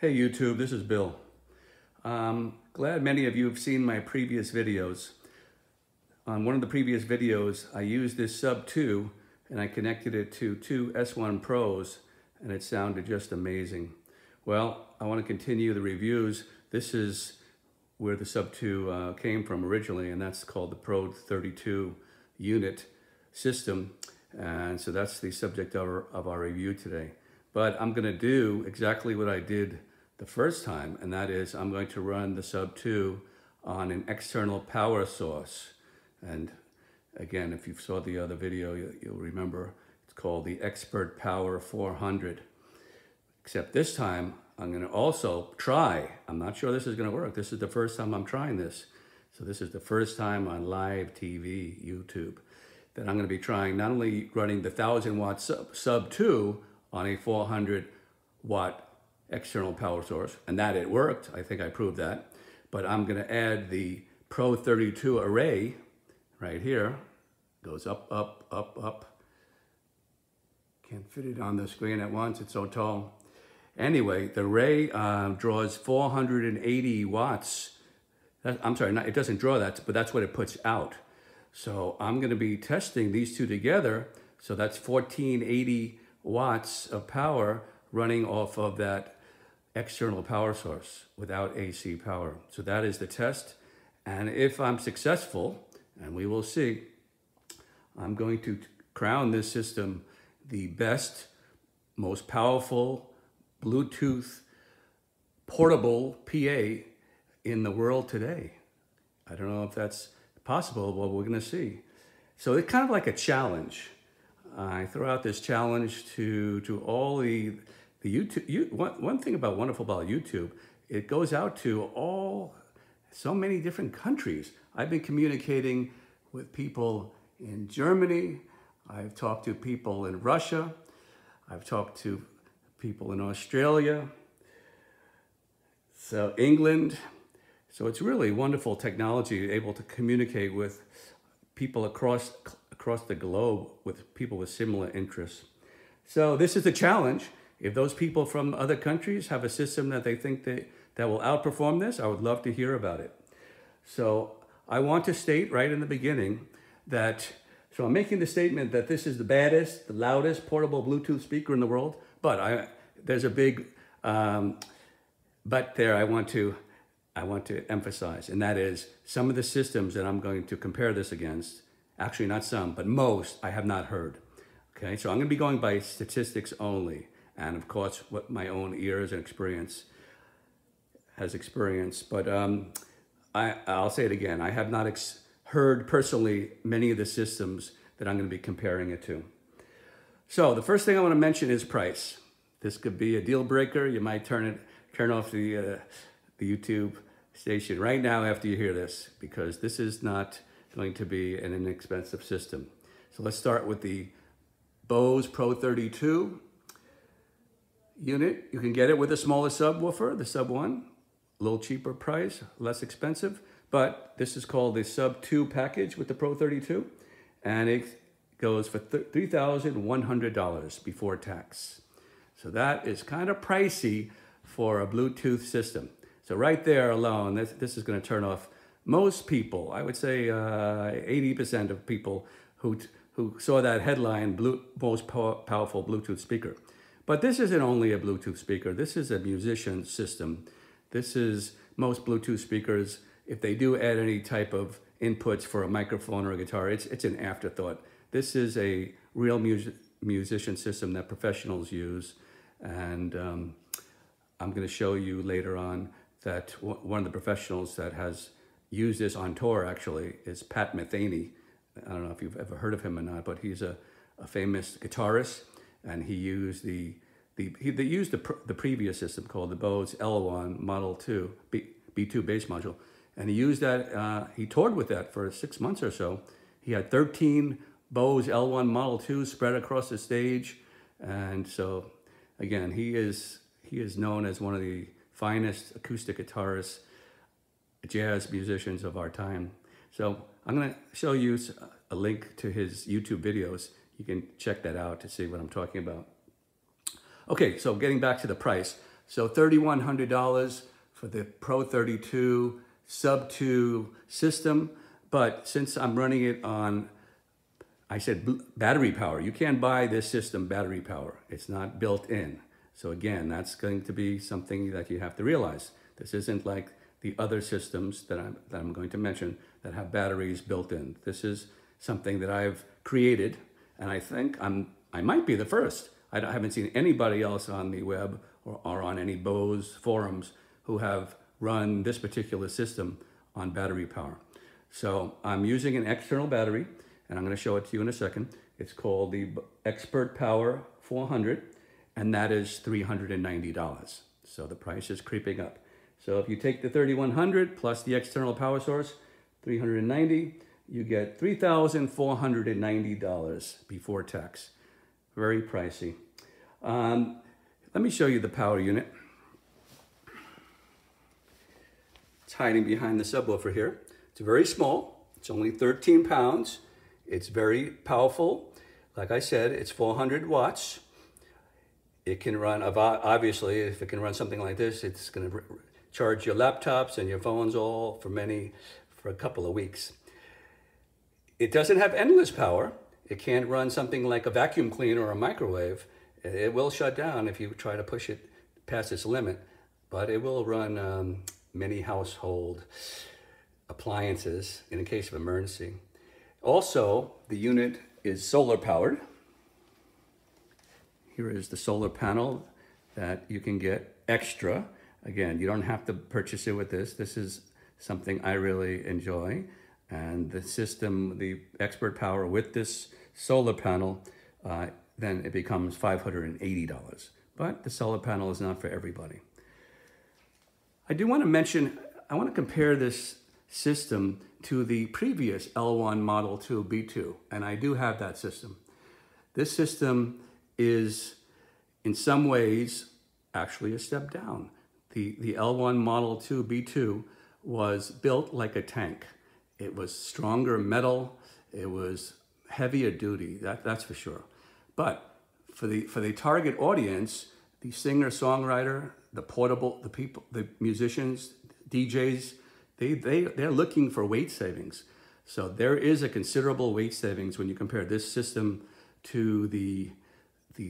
Hey YouTube, this is Bill. Glad many of you have seen my previous videos. On one of the previous videos, I used this Sub2 and I connected it to two S1 Pros and it sounded just amazing. Well, I want to continue the reviews. This is where the Sub2 came from originally, and that's called the Pro32 unit system. And so that's the subject of our review today. But I'm going to do exactly what I did the first time, and that is I'm going to run the Sub2 on an external power source. And again, if you saw the other video, you'll remember it's called the Expert Power 400. Except this time, I'm going to also try. I'm not sure this is going to work. This is the first time I'm trying this. So this is the first time on live TV, YouTube, that I'm going to be trying not only running the 1000-watt Sub2 on a 400-watt external power source, and that it worked. I think I proved that. But I'm going to add the Pro32 array right here. Goes up, up, up, up. Can't fit it on the screen at once. It's so tall. Anyway, the array draws 480 watts. I'm sorry, it doesn't draw that, but that's what it puts out. So I'm going to be testing these two together. So that's 1480 watts of power running off of that external power source without AC power. So that is the test. And if I'm successful, and we will see, I'm going to crown this system the best, most powerful Bluetooth portable PA in the world today. I don't know if that's possible, but we're going to see. So it's kind of like a challenge. I throw out this challenge to all the YouTube. One thing wonderful about YouTube, it goes out to so many different countries. I've been communicating with people in Germany. I've talked to people in Russia. I've talked to people in Australia. So England. So it's really wonderful technology, able to communicate with people across the globe, with people with similar interests. So this is a challenge. If those people from other countries have a system that they think that will outperform this, I would love to hear about it. So I want to state right in the beginning that, so I'm making the statement that this is the baddest, the loudest portable Bluetooth speaker in the world, but there's a big but there I want to emphasize, and that is some of the systems that I'm going to compare this against, actually not some, but most I have not heard. Okay, so I'm going to be going by statistics only, and of course what my own ears and experience has experienced. But I'll say it again, I have not heard personally many of the systems that I'm going to be comparing it to. So the first thing I want to mention is price. This could be a deal breaker. You might turn off the YouTube station right now after you hear this, because this is not going to be an inexpensive system. So let's start with the Bose Pro32 unit. You can get it with a smaller subwoofer, the Sub 1, a little cheaper price, less expensive, but this is called the Sub 2 package with the Pro32, and it goes for $3,100 before tax. So that is kind of pricey for a Bluetooth system. So right there alone, this is going to turn off most people. I would say 80% of people who saw that headline, most powerful Bluetooth speaker. But this isn't only a Bluetooth speaker. This is a musician system. This is most Bluetooth speakers. If they do add any type of inputs for a microphone or a guitar, it's an afterthought. This is a real musician system that professionals use. And I'm going to show you later on that one of the professionals that has used this on tour actually is Pat Metheny. I don't know if you've ever heard of him or not, but he's a famous guitarist, and he used the previous system called the Bose L1 Model 2 B2 bass module, and he used that. He toured with that for 6 months or so. He had 13 Bose L1 Model 2 spread across the stage, and so again, he is known as one of the finest acoustic guitarists, jazz musicians of our time. So I'm going to show you a link to his YouTube videos. You can check that out to see what I'm talking about. Okay, so getting back to the price. So $3,100 for the Pro32 Sub2 system. But since I'm running it on, I said battery power, you can't buy this system battery power. It's not built in. So again, that's going to be something that you have to realize. This isn't like the other systems that I'm going to mention that have batteries built in. This is something that I've created, and I think I might be the first. I haven't seen anybody else on the web or on any Bose forums who have run this particular system on battery power. So I'm using an external battery, and I'm going to show it to you in a second. It's called the Expert Power 400, and that is $390. So the price is creeping up. So if you take the 3,100 plus the external power source, 390, you get $3,490 before tax. Very pricey. Let me show you the power unit. It's hiding behind the subwoofer here. It's very small. It's only 13 pounds. It's very powerful. Like I said, it's 400 watts. It can run, obviously, if it can run something like this, it's going to charge your laptops and your phones all for a couple of weeks. It doesn't have endless power. It can't run something like a vacuum cleaner or a microwave. It will shut down if you try to push it past its limit, but it will run many household appliances in case of emergency. Also, the unit is solar powered. Here is the solar panel that you can get extra. Again, you don't have to purchase it with this. This is something I really enjoy. And the system, the Expert Power with this solar panel, then it becomes $580. But the solar panel is not for everybody. I do want to mention, I want to compare this system to the previous L1 Model 2 B2, and I do have that system. This system is, in some ways, actually a step down. The L1 Model 2 B2 was built like a tank. It was stronger metal. It was heavier duty, that's for sure. But for the target audience, the singer-songwriter, the people, the musicians, DJs, they're looking for weight savings. So there is a considerable weight savings when you compare this system to the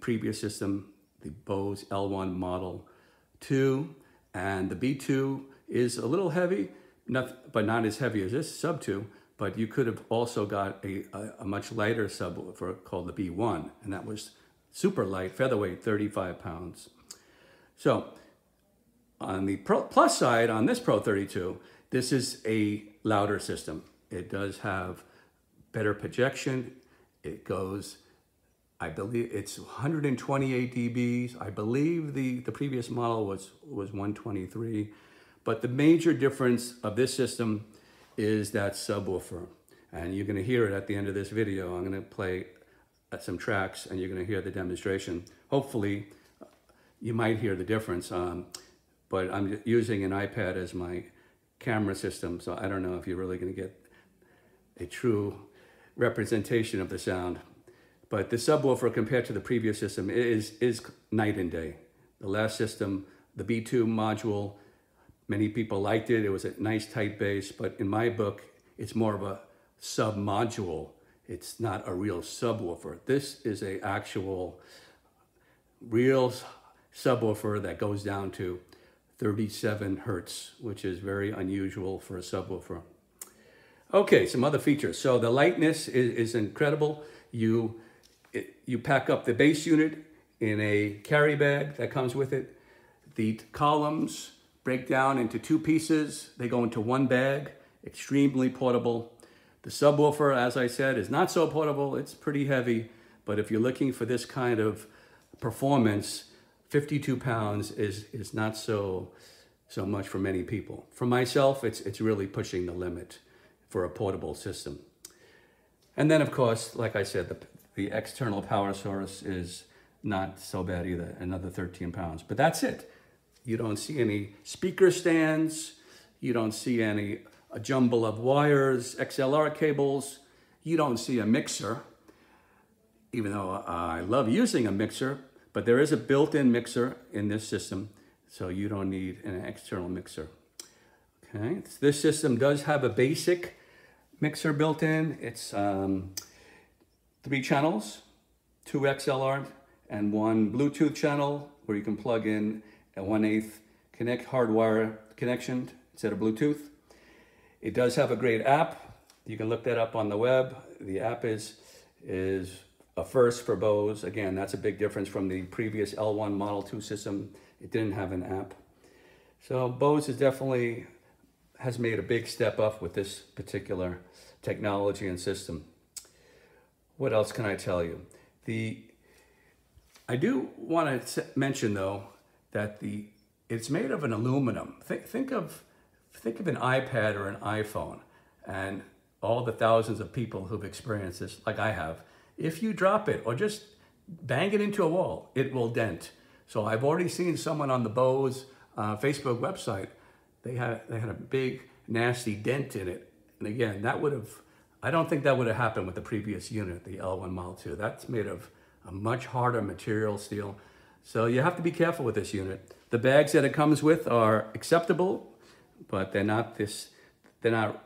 previous system, the Bose L1 Model 2, and the B2 is a little heavy, but not as heavy as this Sub2, but you could have also got a much lighter subwoofer called the B1, and that was super light, featherweight, 35 pounds. So on the plus side, on this Pro32, this is a louder system. It does have better projection. It goes, I believe it's 128 dBs. I believe the previous model was 123. But the major difference of this system is that subwoofer. And you're going to hear it at the end of this video. I'm going to play some tracks and you're going to hear the demonstration. Hopefully, you might hear the difference. But I'm using an iPad as my camera system, so I don't know if you're really going to get a true representation of the sound. But the subwoofer compared to the previous system is night and day. The last system, the B2 module, many people liked it. It was a nice tight bass, but in my book, it's more of a sub-module. It's not a real subwoofer. This is an actual real subwoofer that goes down to 37 hertz, which is very unusual for a subwoofer. Okay, some other features. So the lightness is incredible. You pack up the bass unit in a carry bag that comes with it. The columns break down into two pieces. They go into one bag, extremely portable. The subwoofer, as I said, is not so portable. It's pretty heavy, but if you're looking for this kind of performance, 52 pounds is not so much for many people. For myself, it's really pushing the limit for a portable system. And then, of course, like I said, the external power source is not so bad either, another 13 pounds. But that's it. You don't see any speaker stands. You don't see a jumble of wires, XLR cables. You don't see a mixer, even though I love using a mixer, but there is a built-in mixer in this system. So you don't need an external mixer. Okay, this system does have a basic mixer built in. It's 3 channels, 2 XLR, and 1 Bluetooth channel where you can plug in a 1/8 hardwire connection instead of Bluetooth. It does have a great app. You can look that up on the web. The app is a first for Bose. Again, that's a big difference from the previous L1 Model 2 system. It didn't have an app. So Bose has made a big step up with this particular technology and system. What else can I tell you? I do want to mention though that it's made of an aluminum. Think of an iPad or an iPhone and all the thousands of people who've experienced this, like I have. If you drop it or just bang it into a wall, it will dent. So I've already seen someone on the Bose Facebook website. They had a big nasty dent in it. And again, I don't think that would have happened with the previous unit, the L1 Model 2. That's made of a much harder material, steel. So you have to be careful with this unit. The bags that it comes with are acceptable, but they're not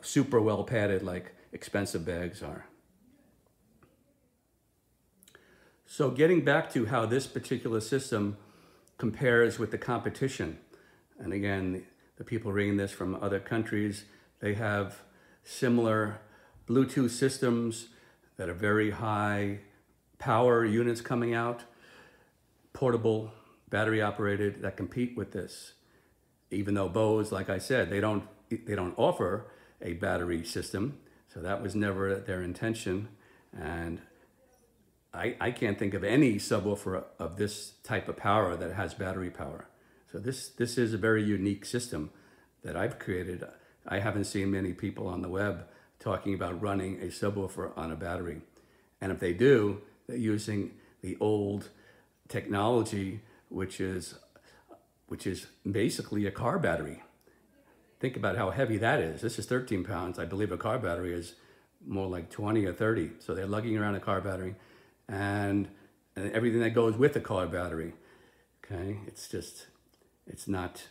super well padded like expensive bags are. So getting back to how this particular system compares with the competition, and again, the people reading this from other countries, they have similar Bluetooth systems that are very high power units coming out, portable, battery operated, that compete with this. Even though Bose, like I said, they don't offer a battery system, so that was never their intention. And I can't think of any subwoofer of this type of power that has battery power. So this is a very unique system that I've created. I haven't seen many people on the web talking about running a subwoofer on a battery. And if they do, they're using the old technology, which is basically a car battery. Think about how heavy that is. This is 13 pounds. I believe a car battery is more like 20 or 30. So they're lugging around a car battery and everything that goes with the car battery. Okay, it's not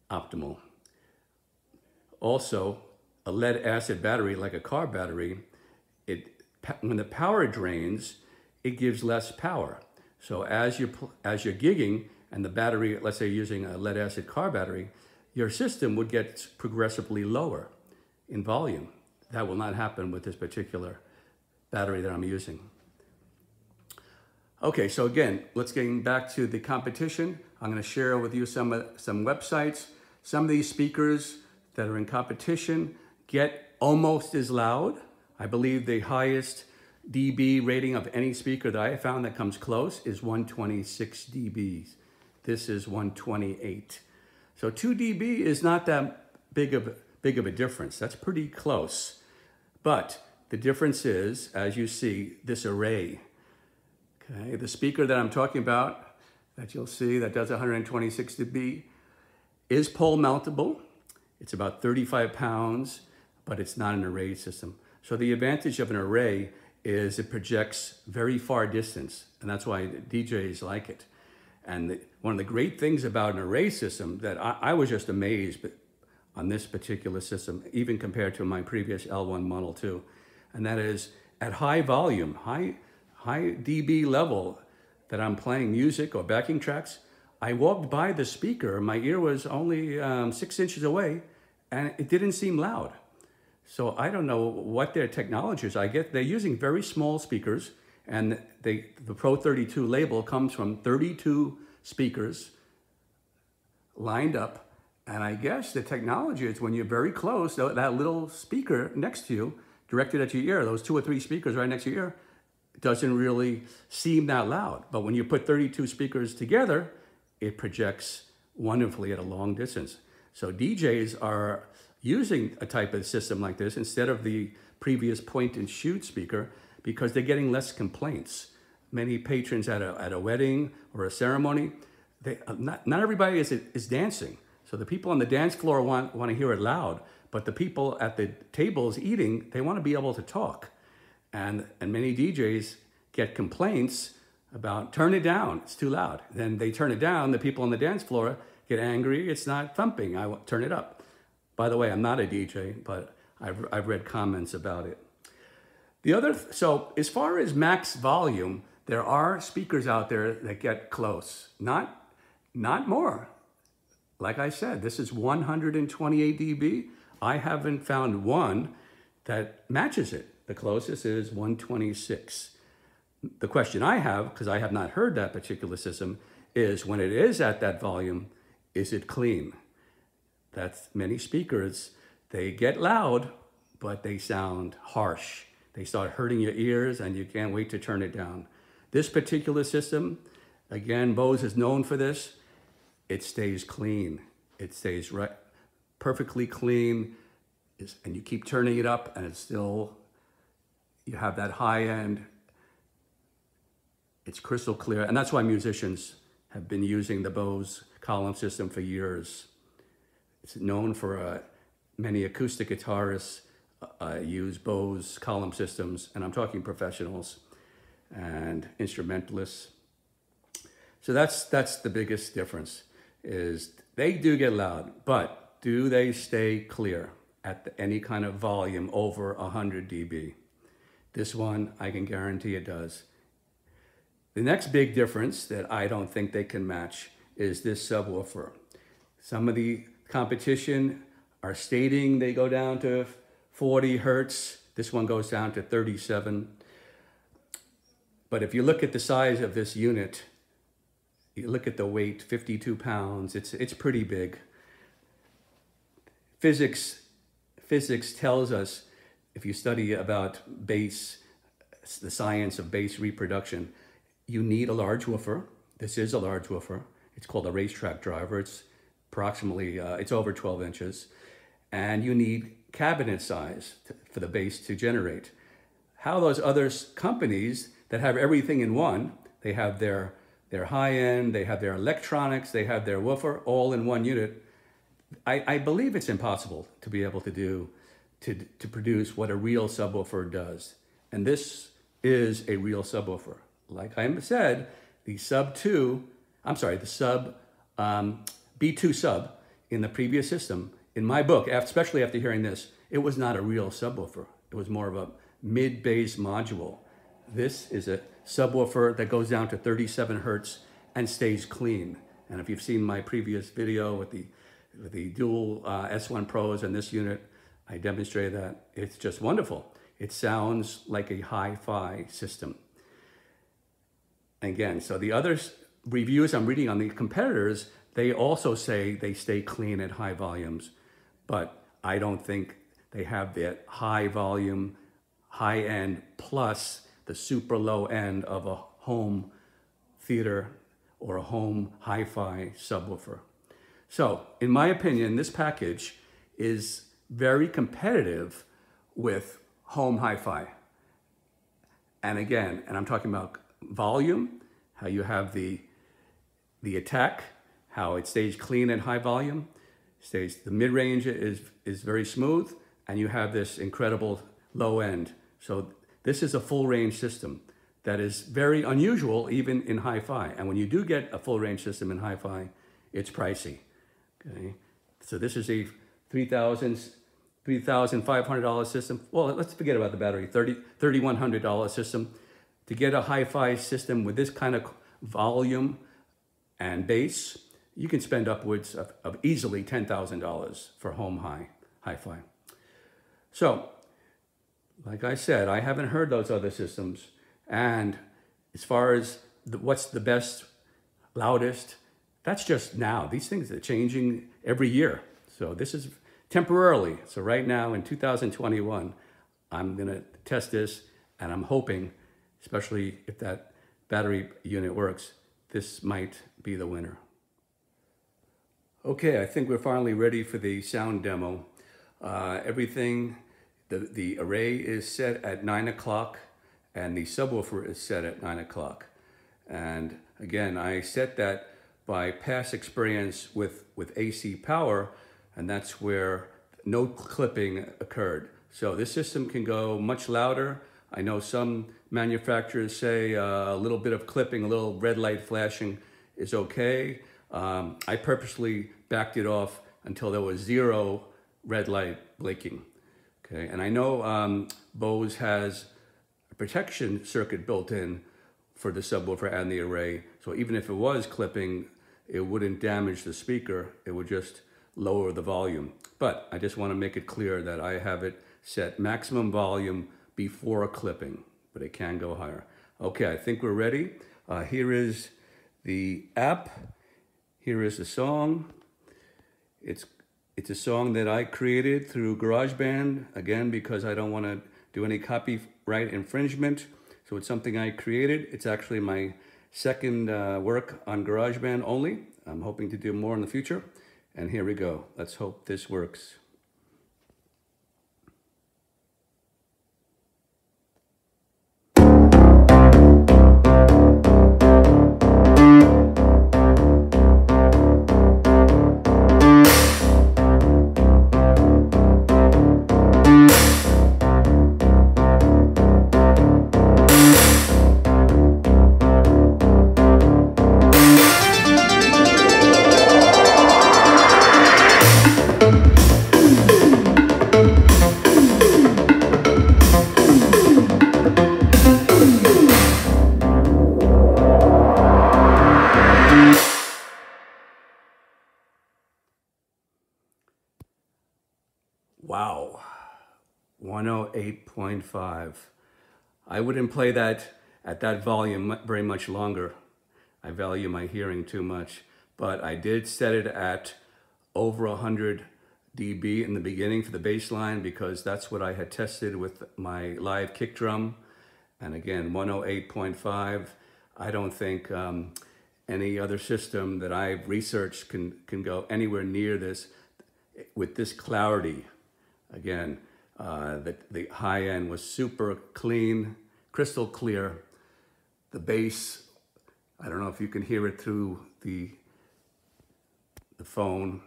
optimal. Also, a lead acid battery, like a car battery, when the power drains, it gives less power. So as you're gigging and the battery, let's say you're using a lead acid car battery, your system would get progressively lower in volume. That will not happen with this particular battery that I'm using. Okay, so again, let's get back to the competition. I'm going to share with you some websites. Some of these speakers that are in competition get almost as loud. I believe the highest dB rating of any speaker that I found that comes close is 126 dBs. This is 128. So 2 dB is not that big of a difference. That's pretty close. But the difference is, as you see, this array. Okay, the speaker that I'm talking about, that you'll see that does 126 dB, is pole mountable. It's about 35 pounds, but it's not an array system. So the advantage of an array is it projects very far distance, and that's why DJs like it. And one of the great things about an array system that I was just amazed on this particular system, even compared to my previous L1 Model 2, and that is at high volume, high dB level that I'm playing music or backing tracks, I walked by the speaker, my ear was only 6 inches away, and it didn't seem loud. So I don't know what their technology is. I get they're using very small speakers, and the Pro32 label comes from 32 speakers lined up. And I guess the technology is when you're very close, that little speaker next to you, directed at your ear, those 2 or 3 speakers right next to your ear, doesn't really seem that loud. But when you put 32 speakers together, it projects wonderfully at a long distance. So DJs are using a type of system like this instead of the previous point and shoot speaker because they're getting less complaints. Many patrons at a wedding or a ceremony, not everybody is dancing. So the people on the dance floor want to hear it loud, but the people at the tables eating, they want to be able to talk. And many DJs get complaints about turn it down, it's too loud. Then they turn it down, the people on the dance floor get angry, it's not thumping, I turn it up. By the way, I'm not a DJ, but I've read comments about it. So as far as max volume, there are speakers out there that get close, not more. Like I said, this is 128 dB. I haven't found one that matches it. The closest is 126. The question I have, because I have not heard that particular system, is when it is at that volume, is it clean? That's many speakers, they get loud, but they sound harsh. They start hurting your ears and you can't wait to turn it down. This particular system, again, Bose is known for this. It stays clean. It stays perfectly clean, and you keep turning it up and it's still, you have that high end. It's crystal clear, and that's why musicians have been using the Bose column system for years. It's known for many acoustic guitarists use Bose column systems, and I'm talking professionals and instrumentalists. So that's the biggest difference, is they do get loud, but do they stay clear at any kind of volume over 100 dB? This one, I can guarantee it does. The next big difference that I don't think they can match is this subwoofer. Some of the competition are stating they go down to 40 hertz. This one goes down to 37. But if you look at the size of this unit, you look at the weight, 52 pounds, it's pretty big. Physics tells us, if you study about bass, the science of bass reproduction, you need a large woofer. This is a large woofer. It's called a racetrack driver. It's approximately, it's over 12 inches. And you need cabinet size for the bass to generate. How those other companies that have everything in one, they have their high end, they have their electronics, they have their woofer all in one unit. I believe it's impossible to be able to produce what a real subwoofer does. And this is a real subwoofer. Like I said, the B2 sub in the previous system, in my book, especially after hearing this, it was not a real subwoofer. It was more of a mid-bass module. This is a subwoofer that goes down to 37 hertz and stays clean. And if you've seen my previous video with the dual S1 Pros and this unit, I demonstrated that. It's just wonderful. It sounds like a hi-fi system. Again, so the other reviews I'm reading on the competitors, they also say they stay clean at high volumes, but I don't think they have that high volume, high end, plus the super low end of a home theater or a home hi-fi subwoofer. So in my opinion, this package is very competitive with home hi-fi. And again, and I'm talking about volume, how you have the attack, how it stays clean at high volume, the mid-range is very smooth, and you have this incredible low end. So this is a full range system that is very unusual even in hi-fi. And when you do get a full range system in hi-fi, it's pricey. Okay, so this is a $3,500 system. Well, let's forget about the battery. $3,100 system. To get a hi-fi system with this kind of volume and bass, you can spend upwards of easily $10,000 for home hi-fi. So, like I said, I haven't heard those other systems. And as far as what's the best, loudest, that's just now. These things are changing every year. So this is temporarily. So right now in 2021, I'm gonna test this, and I'm hoping, especially if that battery unit works, this might be the winner. Okay, I think we're finally ready for the sound demo. Everything, the array is set at 9 o'clock and the subwoofer is set at 9 o'clock. And again, I set that by past experience with AC power, and that's where no clipping occurred. So this system can go much louder. I know some manufacturers say a little bit of clipping, a little red light flashing is okay. I purposely backed it off until there was 0 red light blinking. Okay, and I know Bose has a protection circuit built in for the subwoofer and the array. So even if it was clipping, it wouldn't damage the speaker. It would just lower the volume. But I just want to make it clear that I have it set maximum volume before clipping, but it can go higher. Okay, I think we're ready. Here is the app. Here is the song. It's a song that I created through GarageBand, again, because I don't want to do any copyright infringement. So it's something I created. It's actually my second work on GarageBand only. I'm hoping to do more in the future. And here we go. Let's hope this works. Wow, 108.5. I wouldn't play that at that volume very much longer. I value my hearing too much, but I did set it at over 100 dB in the beginning for the bass line because that's what I had tested with my live kick drum. And again, 108.5. I don't think any other system that I've researched can go anywhere near this with this clarity. Again, the high end was super clean, crystal clear. The bass, I don't know if you can hear it through the phone,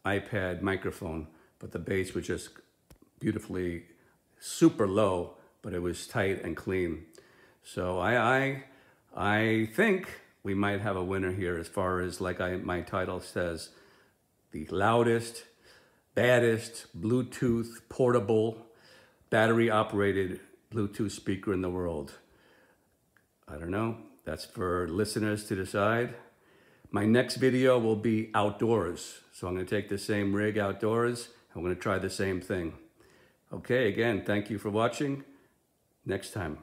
iPad, microphone, but the bass was just beautifully super low, but it was tight and clean. So I think we might have a winner here as far as, like my title says, the loudest, baddest Bluetooth portable battery operated Bluetooth speaker in the world. I don't know, that's for listeners to decide. My next video will be outdoors. So I'm gonna take the same rig outdoors. I'm gonna try the same thing. Okay, again, thank you for watching. Next time.